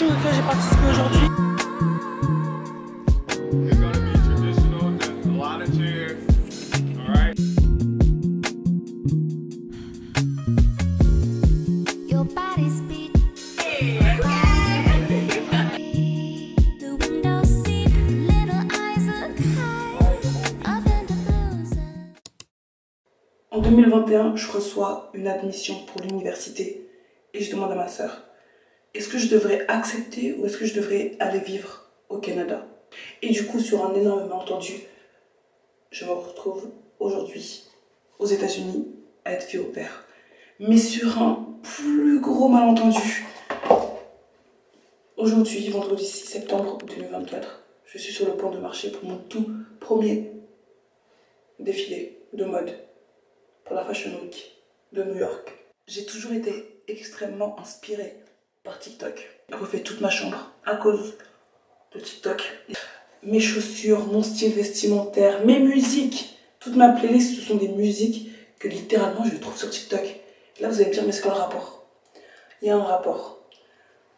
casting auquel j'ai participé aujourd'hui. En 2021, je reçois une admission pour l'université et je demande à ma sœur, est-ce que je devrais accepter ou est-ce que je devrais aller vivre au Canada? Et du coup, sur un énorme malentendu, je me retrouve aujourd'hui aux États-Unis à être fille au pair. Mais sur un plus gros malentendu, aujourd'hui, vendredi 6 septembre 2024, je suis sur le point de marcher pour mon tout premier défilé de mode pour la Fashion Week de New York. J'ai toujours été extrêmement inspirée par TikTok. J'ai refait toute ma chambre à cause de TikTok. Mes chaussures, mon style vestimentaire, mes musiques, toute ma playlist, ce sont des musiques que littéralement je trouve sur TikTok. Là vous allez me dire, mais c'est quoi le rapport? Il y a un rapport.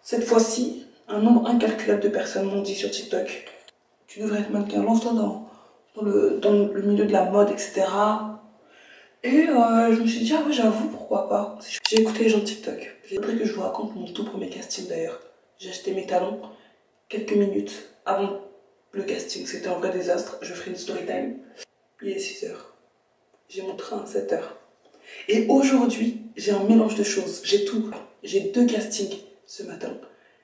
Cette fois-ci, un nombre incalculable de personnes m'ont dit sur TikTok, tu devrais être mannequin, lance-toi dans le milieu de la mode, etc. Et je me suis dit, ah ouais, j'avoue, pourquoi pas. J'ai écouté les gens de TikTok. J'ai voudrais que je vous raconte mon tout premier casting d'ailleurs. J'ai acheté mes talons quelques minutes avant le casting. C'était un vrai désastre. Je ferai une story time. Il est 6h. J'ai mon train à 7h. Et aujourd'hui, j'ai un mélange de choses. J'ai tout. J'ai 2 castings ce matin.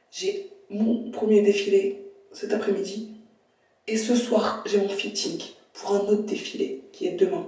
J'ai mon premier défilé cet après-midi. Et ce soir, j'ai mon fitting pour un autre défilé qui est demain.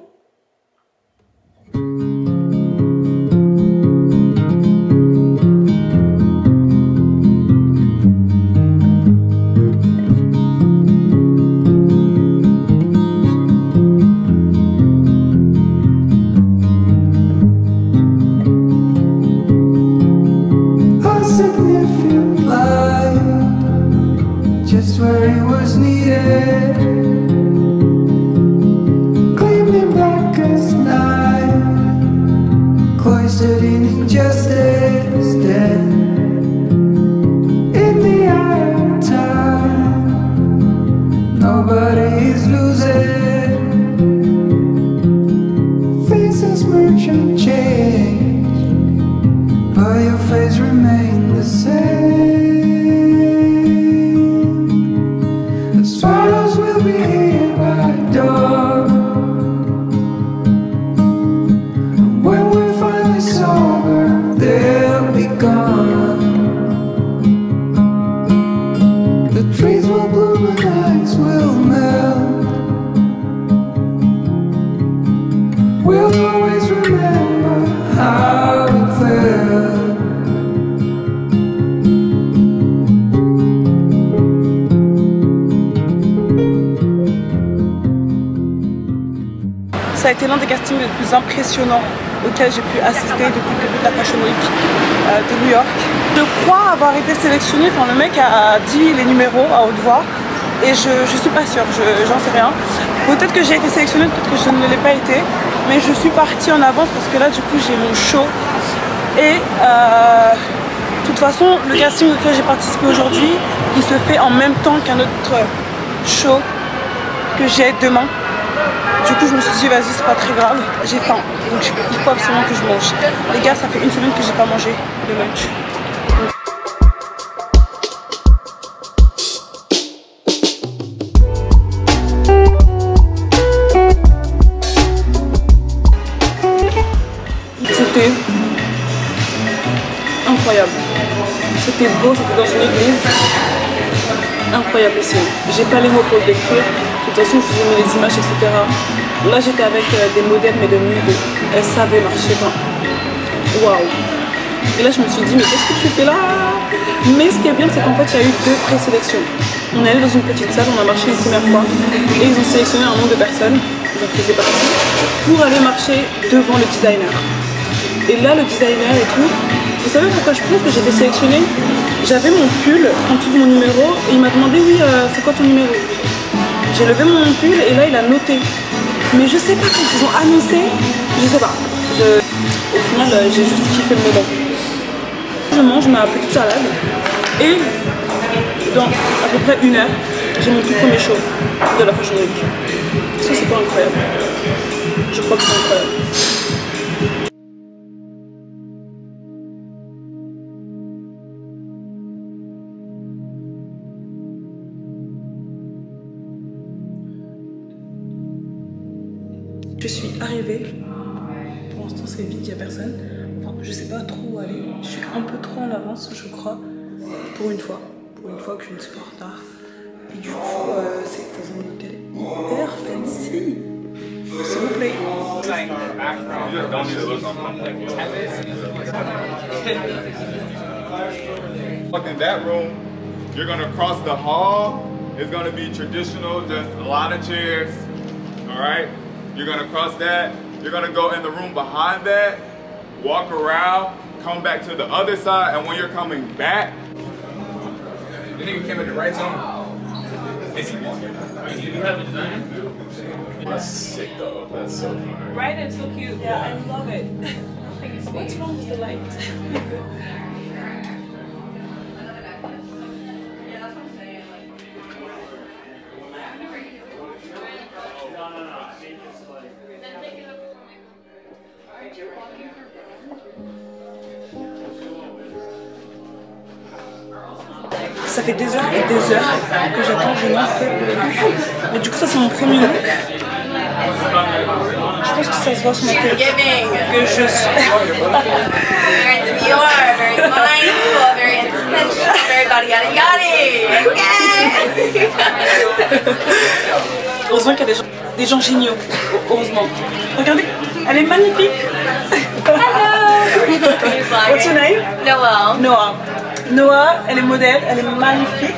Ça a été l'un des castings les plus impressionnants auxquels j'ai pu assister depuis le début de la Fashion Week de New York. Je crois avoir été sélectionnée, enfin le mec a dit les numéros à haute voix et je suis pas sûre, j'en sais rien. Peut-être que j'ai été sélectionnée, peut-être que je ne l'ai pas été, mais je suis partie en avance parce que là du coup j'ai mon show et de toute façon le casting auquel j'ai participé aujourd'hui, il se fait en même temps qu'un autre show que j'ai demain. Du coup je me suis dit vas-y c'est pas très grave, j'ai faim, donc il faut absolument que je mange. Les gars ça fait une semaine que j'ai pas mangé de lunch. C'était incroyable, c'était beau, c'était dans une église, incroyable ici. J'ai pas les mots pour le décrire. De toute façon, je vous ai mis les images, etc. Là, j'étais avec des modèles, mais de nude. Elles savaient marcher. Waouh! Et là, je me suis dit, mais qu'est-ce que tu fais là? Mais ce qui est bien, c'est qu'en fait, il y a eu 2 présélections. On est allé dans une petite salle, on a marché une première fois. Et ils ont sélectionné un nombre de personnes, j'en faisais partie, pour aller marcher devant le designer. Et là, le designer et tout, vous savez pourquoi je pense que j'ai été sélectionnée? J'avais mon pull en dessous de mon numéro et il m'a demandé, oui, c'est quoi ton numéro? J'ai levé mon pull et là il a noté. Mais je sais pas quand ils ont annoncé, je sais pas. Au final j'ai juste kiffé le moment. Je mange ma petite salade Et dans à peu près 1 heure, j'ai mon tout premier show de la Fashion Week. Ça, c'est pas incroyable. Je crois que c'est incroyable. Je suis arrivée. Pour l'instant, c'est vide, il n'y a personne. Enfin, je sais pas trop où aller. Je suis un peu trop en avance, je crois. Pour une fois que je ne suis pas en retard. Et du coup, c'est dans un hôtel hyper fancy. S'il vous plaît. In that room, you're gonna cross the hall. It's gonna be traditional, just a lot of chairs. All right. You're gonna cross that. You're gonna go in the room behind that, walk around, come back to the other side, and when you're coming back, the nigga came at the right time. You have a designer? That's sick though. That's so fun. Right, it's so cute. Yeah, I love it. What's wrong with the light? Ça fait des heures et des heures que j'attends, je n'en peux plus. Mais du coup, ça c'est mon premier look. Je pense que ça se voit sur ma tête que je suis. Very demure, very mindful, very intentional, very yada yada yada. Heureusement qu'il y a des gens géniaux. Heureusement. Regardez, elle est magnifique. Hello. What's your name? Noelle. Noah. Noah, elle est modèle, elle est magnifique.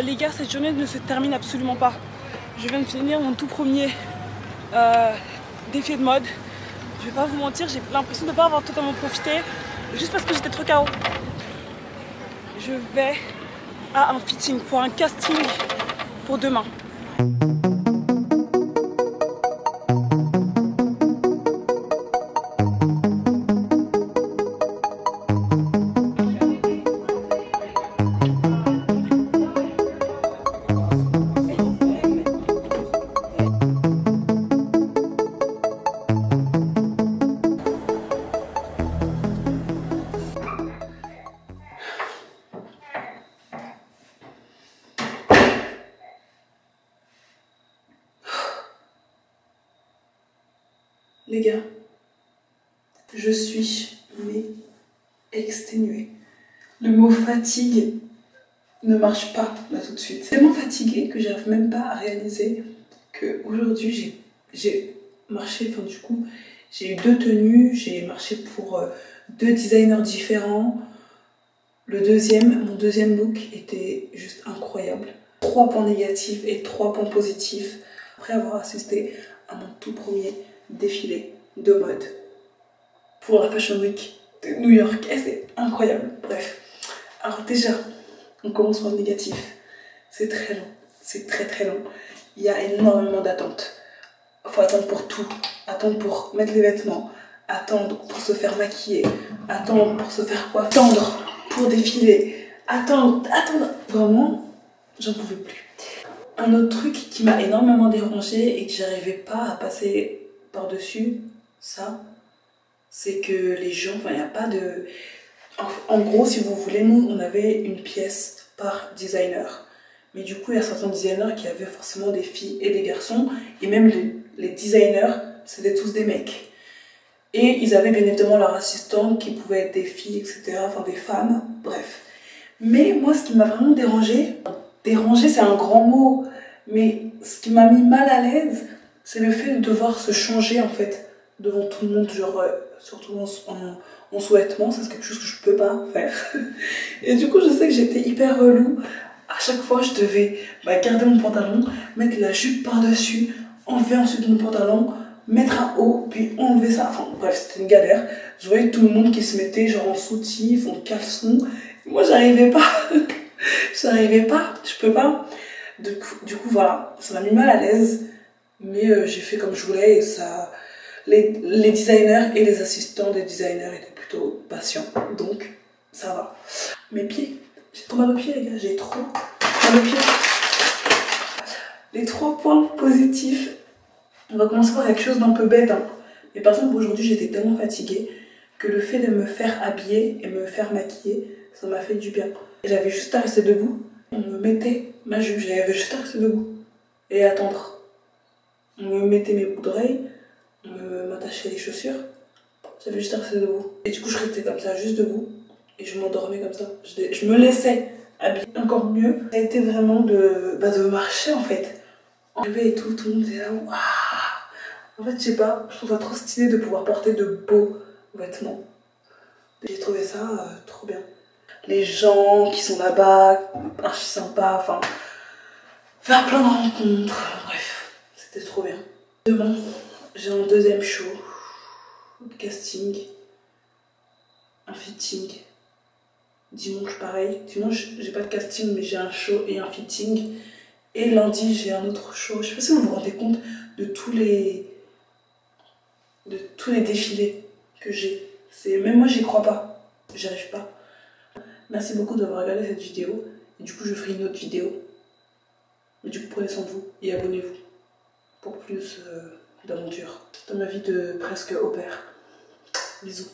Les gars, cette journée ne se termine absolument pas. Je viens de finir mon tout premier défilé de mode. Je vais pas vous mentir, j'ai l'impression de ne pas avoir totalement profité, juste parce que j'étais trop KO. Je vais à un fitting pour un casting pour demain. Les gars, je suis exténuée. Le mot fatigue ne marche pas là tout de suite. Je suis tellement fatiguée que j'arrive même pas à réaliser qu'aujourd'hui j'ai marché, enfin du coup j'ai eu 2 tenues, j'ai marché pour 2 designers différents. Mon deuxième look était juste incroyable. 3 points négatifs et 3 points positifs après avoir assisté à mon tout premier défilé de mode pour la Fashion Week de New York et c'est incroyable. Bref, alors déjà on commence par le négatif. C'est très long, c'est très long. Il y a énormément d'attentes. Il faut attendre pour tout, attendre pour mettre les vêtements, attendre pour se faire maquiller, attendre pour se faire coiffer, attendre pour défiler, attendre, vraiment j'en pouvais plus. Un autre truc qui m'a énormément dérangée et que j'arrivais pas à passer par-dessus ça, c'est que les gens, enfin il n'y a pas de... En gros, si vous voulez, nous on avait une pièce par designer. Mais du coup, il y a certains designers qui avaient forcément des filles et des garçons. Et même les designers, c'était tous des mecs. Et ils avaient bien évidemment leur assistante qui pouvait être des filles, etc. Enfin des femmes, bref. Mais moi, ce qui m'a vraiment dérangée, c'est un grand mot, mais ce qui m'a mis mal à l'aise, c'est le fait de devoir se changer en fait devant tout le monde, genre surtout en sous-vêtements, c'est quelque chose que je peux pas faire. Et du coup, je sais que j'étais hyper relou. À chaque fois, je devais garder mon pantalon, mettre la jupe par-dessus, enlever ensuite mon pantalon, mettre un haut, puis enlever ça. Enfin bref, c'était une galère. Je voyais tout le monde qui se mettait genre en soutif, en caleçon. Moi, j'arrivais pas. Je peux pas. Du coup, voilà, ça m'a mis mal à l'aise. Mais j'ai fait comme je voulais et ça... Les designers et les assistants des designers étaient plutôt patients. Donc, ça va. Mes pieds. J'ai trop mal aux pieds, les gars. J'ai trop mal aux pieds. Les 3 points positifs. On va commencer par quelque chose d'un peu bête. Hein. Mais par exemple, aujourd'hui, j'étais tellement fatiguée que le fait de me faire habiller et me faire maquiller, ça m'a fait du bien. J'avais juste à rester debout. On me mettait ma jupe, j'avais juste à rester debout et attendre. On me mettait mes boucles d'oreilles, on m'attachait les chaussures. J'avais juste à rester debout. Et du coup, je restais comme ça, juste debout. Et je m'endormais comme ça. Je me laissais habiller encore mieux. Ça a été vraiment de marcher en fait. Et tout le monde était là. En fait, je sais pas, je trouve ça trop stylé de pouvoir porter de beaux vêtements. J'ai trouvé ça trop bien. Les gens qui sont là-bas, archi sympas, enfin, faire plein de rencontres, bref, c'était trop bien. Demain, j'ai un deuxième show, casting, un fitting. Dimanche, pareil. Dimanche, j'ai pas de casting, mais j'ai un show et un fitting. Et lundi, j'ai un autre show. Je sais pas si vous vous rendez compte de tous les défilés que j'ai. Même moi, j'y crois pas. J'y arrive pas. Merci beaucoup d'avoir regardé cette vidéo. Et du coup, je ferai une autre vidéo. Mais du coup, prenez soin de vous et abonnez-vous pour plus d'aventures dans ma vie de presque au pair. Bisous.